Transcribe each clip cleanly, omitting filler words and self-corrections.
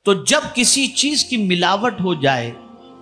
تو جب کسی چیز کی ملاوٹ ہو جائے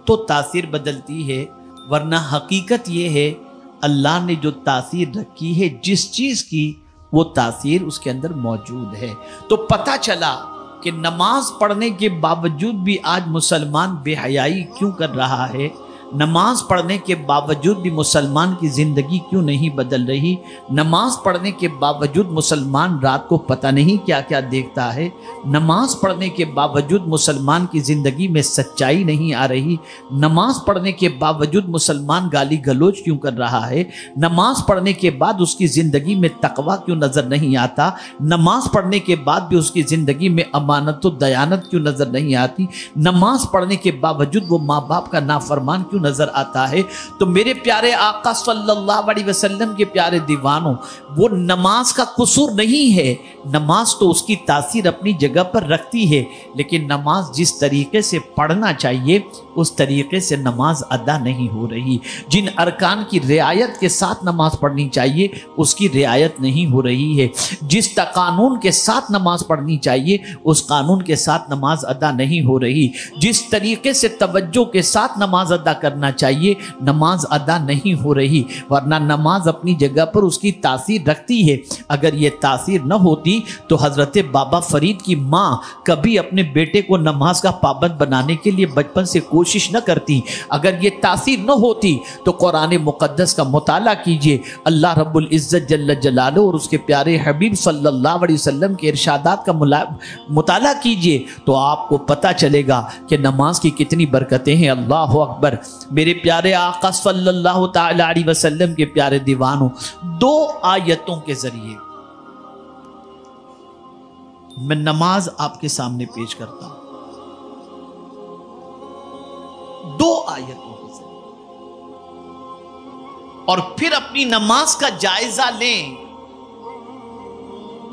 تو تاثیر بدلتی ہے، ورنہ حقیقت یہ ہے اللہ نے جو تاثیر رکھی ہے جس چیز کی، وہ تاثیر اس کے اندر موجود ہے۔ تو پتہ چلا کہ نماز پڑھنے کے باوجود بھی آج مسلمان بے حیائی کیوں کر رہا ہے، نماز پڑھنے کے باوجود بھی مسلمان کی زندگی کیوں نہیں بدل رہی، نماز پڑھنے کے باوجود مسلمان رات کو پتہ نہیں کیا کیا دیکھتا ہے، نماز پڑھنے کے باوجود مسلمان کی زندگی میں سچائی نہیں آ رہی، نماز پڑھنے کے باوجود مسلمان گالی گلوچ کیوں کر رہا ہے، نماز پڑھنے کے بعد اس کی زندگی میں تقویٰ کیوں نظر نہیں آتا، نماز پڑھنے کے بعد بھی اس کی زندگی میں امانت و دیانت کیوں نظر نہیں آتی، نماز پڑھنے کے باوجود وہ ماں باپ کا نافرمان کیوں نظر آتا ہے۔ تو میرے پیارے آقا صلی اللہ علیہ وسلم کے پیارے دیوانوں، وہ نماز کا قصور نہیں ہے، نماز تو اس کی تاثیر اپنی جگہ پر رکھتی ہے، لیکن نماز جس طریقے سے پڑھنا چاہیے اس طریقے سے نماز ادا نہیں ہو رہی، جن ارکان کی رعایت کے ساتھ نماز پڑھنی چاہیے اس کی رعایت نہیں ہو رہی ہے، جس قانون کے ساتھ نماز پڑھنی چاہیے اس قانون کے ساتھ نماز ادا نہیں ہو رہی، جس طریقے سے توجہ کے ساتھ نماز ادا کرنا چاہیے نماز ادا نہیں ہو رہی، ورنہ نماز اپنی جگہ پر اس کی تاثیر رکھتی ہے۔ اگر یہ تاثیر نہ ہوتی تو حضرت بابا فرید کی ماں کبھی اپنے بیٹے کو نماز کا پابند بنانے کے لیے بچپن سے کوشش نہ کرتی، اگر یہ تاثیر نہ ہوتی تو قرآن مقدس کا مطالعہ کیجئے، اللہ رب العزت جل جلالہ اور اس کے پیارے حبیب صلی اللہ علیہ وسلم کے ارشادات کا مطالعہ کیجئے تو آپ کو پتہ چلے گا کہ نماز کی کتنی برکتیں ہیں۔ اللہ اکبر۔ میرے پیارے آقا صلی اللہ تعالی علیہ وسلم کے پیارے دیوانوں، دو آیتوں کے ذریعے میں نماز آپ کے سامنے پیش کرتا ہوں، دو آیتوں کے ذریعے، اور پھر اپنی نماز کا جائزہ لیں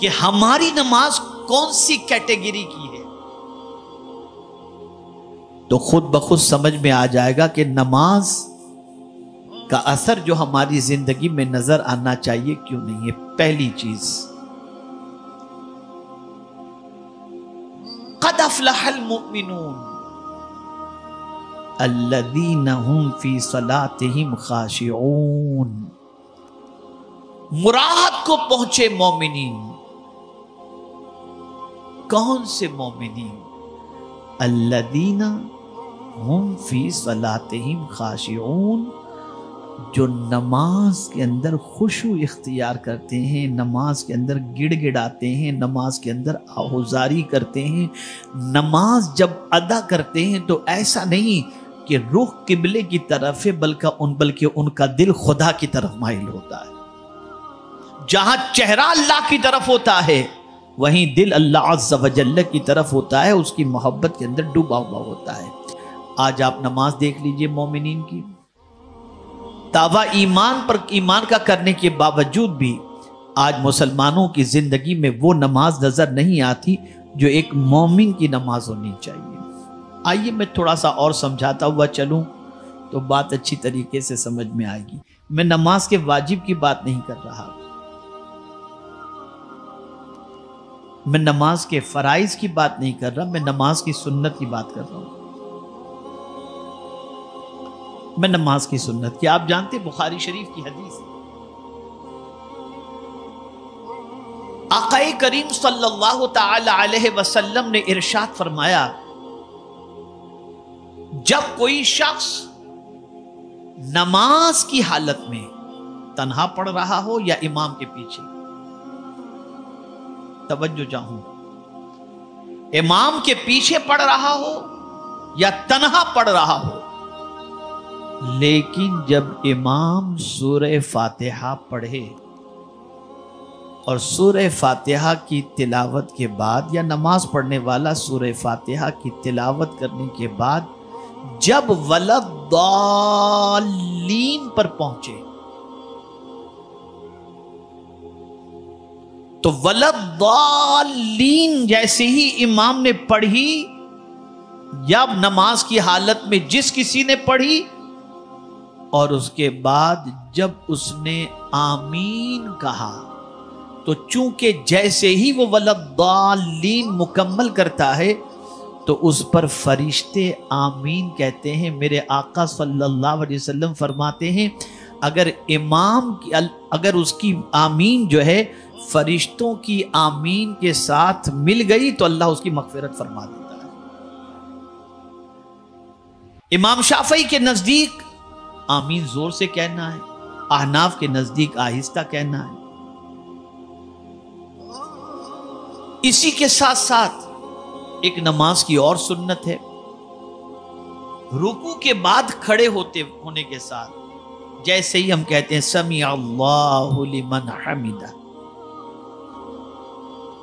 کہ ہماری نماز کون سی کیٹیگری کی ہے، تو خود بخود سمجھ میں آ جائے گا کہ نماز کا اثر جو ہماری زندگی میں نظر آنا چاہیے کیوں نہیں ہے۔ پہلی چیز، قد افلح المؤمنون الذین هم فی صلاتهم خاشعون، مراد کو پہنچے مومنین، کون سے مومنین؟ الذین ہم فی صلاتہم خاشعون، جو نماز کے اندر خشوع اختیار کرتے ہیں، نماز کے اندر گڑ گڑاتے ہیں، نماز کے اندر آہوزاری کرتے ہیں، نماز جب ادا کرتے ہیں تو ایسا نہیں کہ رخ قبلے کی طرف ہے بلکہ ان کا دل خدا کی طرف مائل ہوتا ہے۔ جہاں چہرہ اللہ کی طرف ہوتا ہے وہیں دل اللہ عز و جل کی طرف ہوتا ہے، اس کی محبت کے اندر ڈوبا ہوا ہوتا ہے۔ آج آپ نماز دیکھ لیجئے مومنین کی، دعویٰ ایمان کا کرنے کے باوجود بھی آج مسلمانوں کی زندگی میں وہ نماز نظر نہیں آتی جو ایک مومن کی نماز ہونی چاہیے۔ آئیے میں تھوڑا سا اور سمجھاتا ہوا چلوں تو بات اچھی طریقے سے سمجھ میں آئے گی۔ میں نماز کے واجب کی بات نہیں کر رہا، میں نماز کے فرائض کی بات نہیں کر رہا، میں نماز کی سنت کی بات کر رہا ہوں۔ میں نماز کی سنت کی، آپ جانتے بخاری شریف کی حدیث، آقا کریم صلی اللہ تعالی علیہ وسلم نے ارشاد فرمایا، جب کوئی شخص نماز کی حالت میں تنہا پڑھ رہا ہو یا امام کے پیچھے، توجہ چاہوں، امام کے پیچھے پڑھ رہا ہو یا تنہا پڑھ رہا ہو، لیکن جب امام سورہ فاتحہ پڑھے اور سورہ فاتحہ کی تلاوت کے بعد، یا نماز پڑھنے والا سورہ فاتحہ کی تلاوت کرنے کے بعد جب وَلَضَّالِّينَ پر پہنچے تو وَلَضَّالِّينَ جیسے ہی امام نے پڑھی یا نماز کی حالت میں جس کسی نے پڑھی، اور اس کے بعد جب اس نے آمین کہا تو چونکہ جیسے ہی وہ ولضالین مکمل کرتا ہے تو اس پر فرشتے آمین کہتے ہیں۔ میرے آقا صلی اللہ علیہ وسلم فرماتے ہیں اگر امام کی اگر اس کی آمین جو ہے فرشتوں کی آمین کے ساتھ مل گئی تو اللہ اس کی مغفرت فرما دیتا ہے۔ امام شافعی کے نزدیک آمین زور سے کہنا ہے، احناف کے نزدیک آہستہ کہنا ہے۔ اسی کے ساتھ ساتھ ایک نماز کی اور سنت ہے، رکوع کے بعد کھڑے ہونے کے ساتھ جیسے ہی ہم کہتے ہیں سمیع اللہ لمن حمدہ،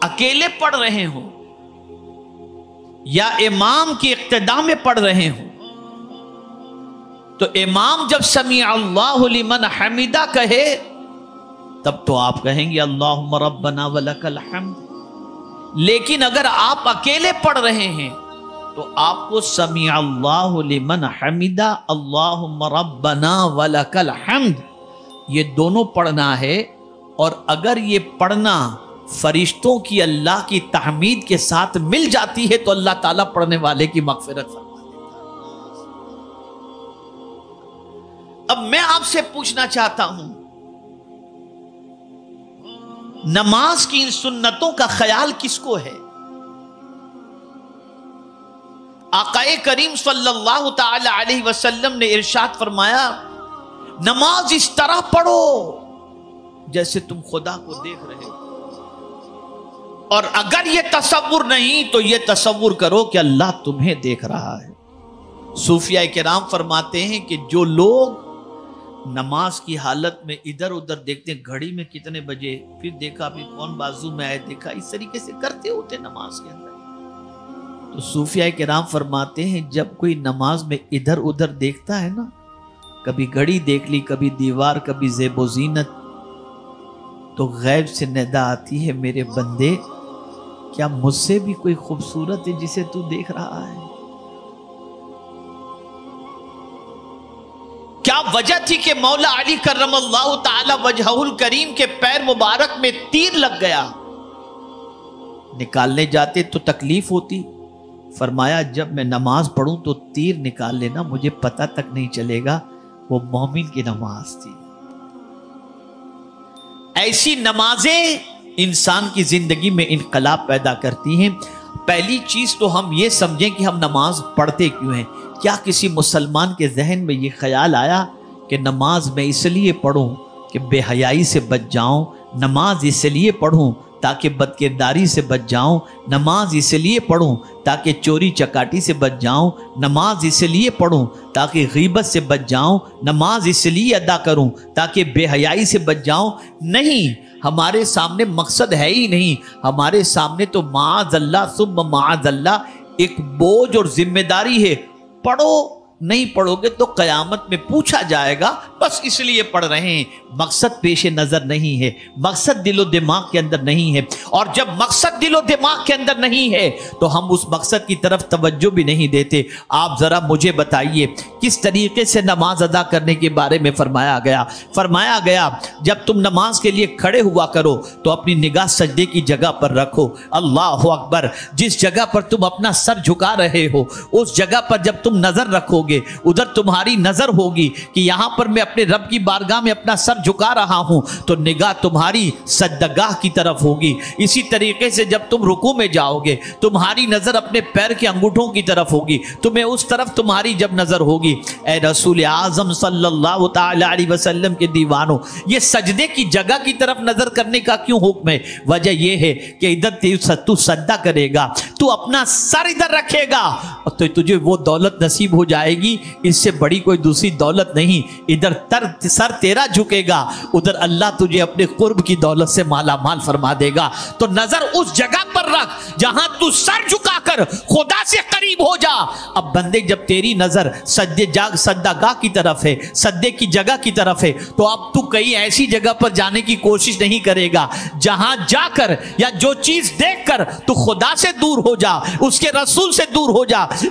اکیلے پڑھ رہے ہوں یا امام کی اقتداء میں پڑھ رہے ہوں، تو امام جب سمیع اللہ لمن حمدہ کہے تب تو آپ کہیں گے اللہم ربنا ولک الحمد۔ لیکن اگر آپ اکیلے پڑھ رہے ہیں تو آپ کو سمیع اللہ لمن حمدہ اللہم ربنا ولک الحمد یہ دونوں پڑھنا ہے۔ اور اگر یہ پڑھنا فرشتوں کی اللہ کی تحمید کے ساتھ مل جاتی ہے تو اللہ تعالیٰ پڑھنے والے کی مغفرت فرما دیتا ہے۔ اب میں آپ سے پوچھنا چاہتا ہوں، نماز کی ان سنتوں کا خیال کس کو ہے؟ آقا کریم صلی اللہ تعالی علیہ وسلم نے ارشاد فرمایا نماز اس طرح پڑھو جیسے تم خدا کو دیکھ رہے ہو، اور اگر یہ تصور نہیں تو یہ تصور کرو کہ اللہ تمہیں دیکھ رہا ہے۔ صوفیاء کرام فرماتے ہیں کہ جو لوگ نماز کی حالت میں ادھر ادھر دیکھتے ہیں، گھڑی میں کتنے بجے، پھر دیکھا پھر کون بازو میں آئے، دیکھا، اس طریقے سے کرتے ہوتے نماز کے اندر، تو صوفیاء کرام فرماتے ہیں جب کوئی نماز میں ادھر ادھر دیکھتا ہے نا، کبھی گھڑی دیکھ لی، کبھی دیوار، کبھی زیب و زینت، تو غیب سے ندا آتی ہے میرے بندے کیا مجھ سے بھی کوئی خوبصورت ہے جسے تو دیکھ رہا ہے؟ کیا وجہ تھی کہ مولا علی کرم اللہ تعالی وجہہ الکریم کے پیر مبارک میں تیر لگ گیا؟ نکالنے جاتے تو تکلیف ہوتی، فرمایا جب میں نماز پڑھوں تو تیر نکال لینا، مجھے پتہ تک نہیں چلے گا۔ وہ مومن کی نماز تھی۔ ایسی نمازیں انسان کی زندگی میں انقلاب پیدا کرتی ہیں۔ پہلی چیز تو ہم یہ سمجھیں کہ ہم نماز پڑھتے کیوں ہیں۔ کیا کسی مسلمان کے ذہن میں یہ خیال آیا کہ نماز میں اس لیے پڑھوں کہ بے حیائی سے بچ جاؤں، نماز اس لیے پڑھوں تاکہ بدکرداری سے بچ جاؤں، نماز اس لیے پڑھوں تاکہ چوری چکاٹی سے بچ جاؤں، نماز اس لیے پڑھوں تاکہ غیبت سے بچ جاؤں، نماز اس لیے ادا کروں تاکہ بے حیائی سے بچ جاؤں؟ نہیں، ہمارے سامنے مقصد ہے ہی نہیں۔ ہمارے سامنے تو معاذ اللہ ثم معاذ اللہ ایک بوجھ اور ذمہ داری ہے۔ پڑھو، نہیں پڑھو گے تو قیامت میں پوچھا جائے گا، بس اس لیے پڑھ رہے ہیں، مقصد پیش نظر نہیں ہے، مقصد دل و دماغ کے اندر نہیں ہے۔ اور جب مقصد دل و دماغ کے اندر نہیں ہے تو ہم اس مقصد کی طرف توجہ بھی نہیں دیتے۔ آپ ذرا مجھے بتائیے کس طریقے سے نماز ادا کرنے کے بارے میں فرمایا گیا جب تم نماز کے لیے کھڑے ہوا کرو تو اپنی نگاہ سجدے کی جگہ پر رکھو۔ اللہ اکبر، جس جگہ پر تم اپنا سر جھکا رہے ہو اس جگہ پر جب تم نظر رکھو گے، ادھر تمہاری نظر ہوگی کہ یہاں پر میں اپنے رب کی بارگاہ میں اپنا سر جھکا رہا ہوں، تو نگاہ تمہاری سجدگاہ کی طرف ہوگی۔ اسی طریقے سے جب تم رکوع میں جاؤ گے تمہاری نظر اپنے پیر کے انگوٹھوں کی طرف ہوگی، تمہیں اس طرف تمہاری جب نظر ہوگی۔ اے رسول اعظم صلی اللہ تعالی علیہ وسلم کے دیوانوں، یہ سجدے کی جگہ کی طرف نظر کرنے کا کیوں حکم ہے؟ وجہ یہ ہے کہ ادھر تو سجدہ کرے گا، تو اپنا سر ادھر رکھے گا تو تجھے وہ دولت نصیب ہو جائے گی، اس سے بڑی کوئی دوسری دولت نہیں۔ ادھر سر تیرا جھکے گا، ادھر اللہ تجھے اپنے قرب کی دولت سے مالا مال فرما دے گا۔ تو نظر اس جگہ پر رکھ جہاں تو سر جھکا کر خدا سے قریب ہو جا۔ اب بندے جب تیری نظر سجدہ گاہ کی طرف ہے، سجدے کی جگہ کی طرف ہے، تو اب تو کہیں ایسی جگہ پر جانے کی کوشش نہیں کرے گا جہاں جا کر یا جو چیز دیکھ کر تو خدا سے دور ہو جا، اس کے رسول سے دور ہو جا،